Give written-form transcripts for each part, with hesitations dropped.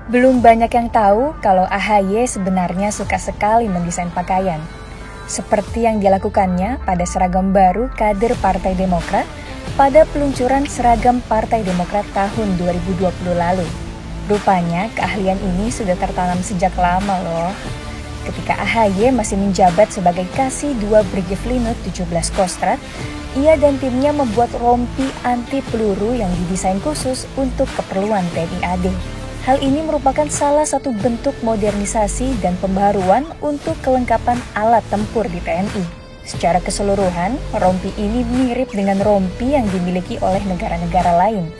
Belum banyak yang tahu kalau AHY sebenarnya suka sekali mendesain pakaian. Seperti yang dilakukannya pada seragam baru kader Partai Demokrat pada peluncuran seragam Partai Demokrat tahun 2020 lalu. Rupanya keahlian ini sudah tertanam sejak lama loh. Ketika AHY masih menjabat sebagai Kasih 2 Brigif Linut 17 Kostrad, ia dan timnya membuat rompi anti peluru yang didesain khusus untuk keperluan TNI AD. Hal ini merupakan salah satu bentuk modernisasi dan pembaharuan untuk kelengkapan alat tempur di TNI. Secara keseluruhan, rompi ini mirip dengan rompi yang dimiliki oleh negara-negara lain.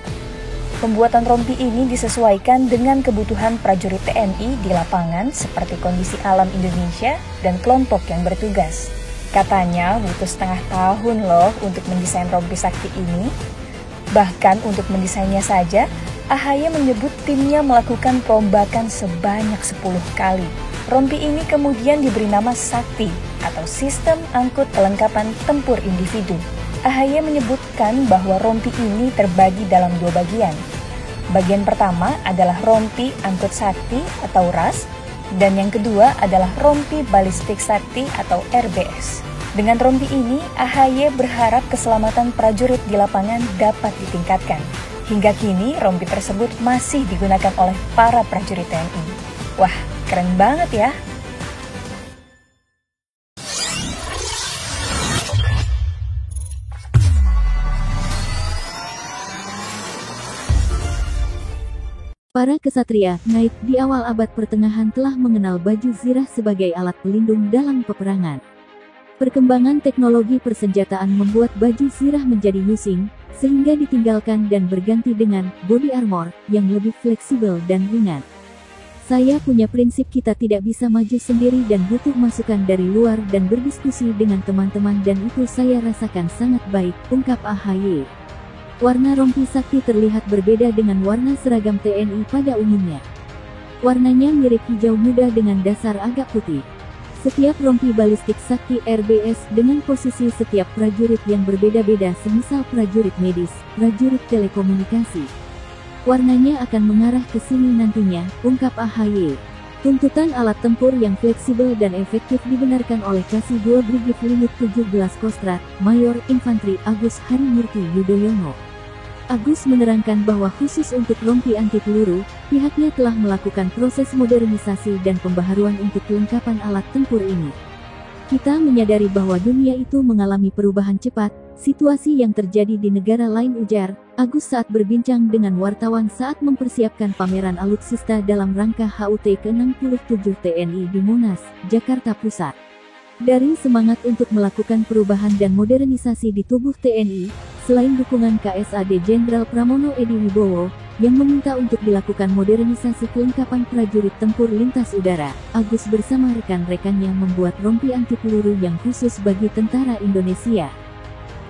Pembuatan rompi ini disesuaikan dengan kebutuhan prajurit TNI di lapangan seperti kondisi alam Indonesia dan kelompok yang bertugas. Katanya butuh setengah tahun loh untuk mendesain rompi sakti ini. Bahkan untuk mendesainnya saja, AHY menyebut timnya melakukan perombakan sebanyak 10 kali. Rompi ini kemudian diberi nama Sakti atau Sistem Angkut Kelengkapan Tempur Individu. AHY menyebutkan bahwa rompi ini terbagi dalam 2 bagian. Bagian pertama adalah rompi angkut sakti atau RAS, dan yang kedua adalah rompi balistik sakti atau RBS. Dengan rompi ini, AHY berharap keselamatan prajurit di lapangan dapat ditingkatkan. Hingga kini, rompi tersebut masih digunakan oleh para prajurit TNI. Wah, keren banget ya! Para kesatria, Knight di awal abad pertengahan telah mengenal baju zirah sebagai alat pelindung dalam peperangan. Perkembangan teknologi persenjataan membuat baju zirah menjadi using, sehingga ditinggalkan dan berganti dengan body armor yang lebih fleksibel dan ringan. Saya punya prinsip kita tidak bisa maju sendiri dan butuh masukan dari luar dan berdiskusi dengan teman-teman dan itu saya rasakan sangat baik, ungkap AHY. Warna rompi sakti terlihat berbeda dengan warna seragam TNI pada umumnya. Warnanya mirip hijau muda dengan dasar agak putih. Setiap rompi balistik sakti RBS dengan posisi setiap prajurit yang berbeda-beda semisal prajurit medis, prajurit telekomunikasi. Warnanya akan mengarah ke sini nantinya, ungkap AHY. Tuntutan alat tempur yang fleksibel dan efektif dibenarkan oleh Kasih 2 Brigif Linut 17 Kostrad, Mayor Infantri Agus Harimurti Yudhoyono. Agus menerangkan bahwa khusus untuk rompi anti peluru, pihaknya telah melakukan proses modernisasi dan pembaharuan untuk kelengkapan alat tempur ini. Kita menyadari bahwa dunia itu mengalami perubahan cepat, situasi yang terjadi di negara lain, ujar Agus saat berbincang dengan wartawan saat mempersiapkan pameran alutsista dalam rangka HUT ke-67 TNI di Monas, Jakarta Pusat. Dari semangat untuk melakukan perubahan dan modernisasi di tubuh TNI, selain dukungan KSAD Jenderal Pramono Edi Wibowo, yang meminta untuk dilakukan modernisasi kelengkapan prajurit tempur lintas udara, Agus bersama rekan-rekannya membuat rompi anti peluru yang khusus bagi tentara Indonesia.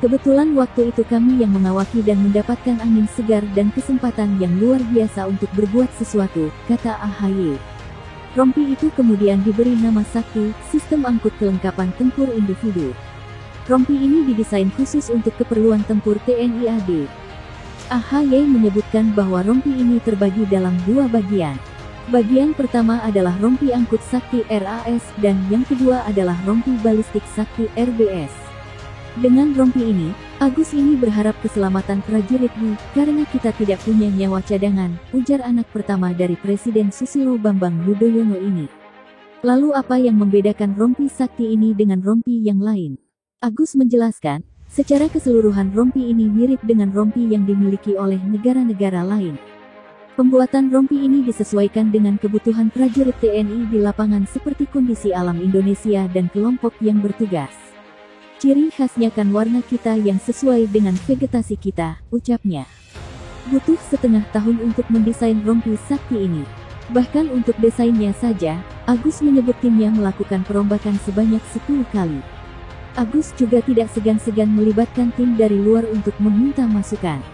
Kebetulan waktu itu kami yang mengawaki dan mendapatkan angin segar dan kesempatan yang luar biasa untuk berbuat sesuatu, kata AHY. Rompi itu kemudian diberi nama Sakti, Sistem Angkut Kelengkapan Tempur Individu. Rompi ini didesain khusus untuk keperluan tempur TNI AD. AHY menyebutkan bahwa rompi ini terbagi dalam 2 bagian. Bagian pertama adalah rompi angkut Sakti RAS dan yang kedua adalah rompi balistik Sakti RBS. Dengan rompi ini, Agus ini berharap keselamatan prajurit karena kita tidak punya nyawa cadangan, ujar anak pertama dari Presiden Susilo Bambang Yudhoyono ini. Lalu apa yang membedakan rompi sakti ini dengan rompi yang lain? Agus menjelaskan, secara keseluruhan rompi ini mirip dengan rompi yang dimiliki oleh negara-negara lain. Pembuatan rompi ini disesuaikan dengan kebutuhan prajurit TNI di lapangan seperti kondisi alam Indonesia dan kelompok yang bertugas. Ciri khasnya kan warna kita yang sesuai dengan vegetasi kita, ucapnya. Butuh setengah tahun untuk mendesain rompi sakti ini. Bahkan untuk desainnya saja, Agus menyebut timnya melakukan perombakan sebanyak 10 kali. Agus juga tidak segan-segan melibatkan tim dari luar untuk meminta masukan.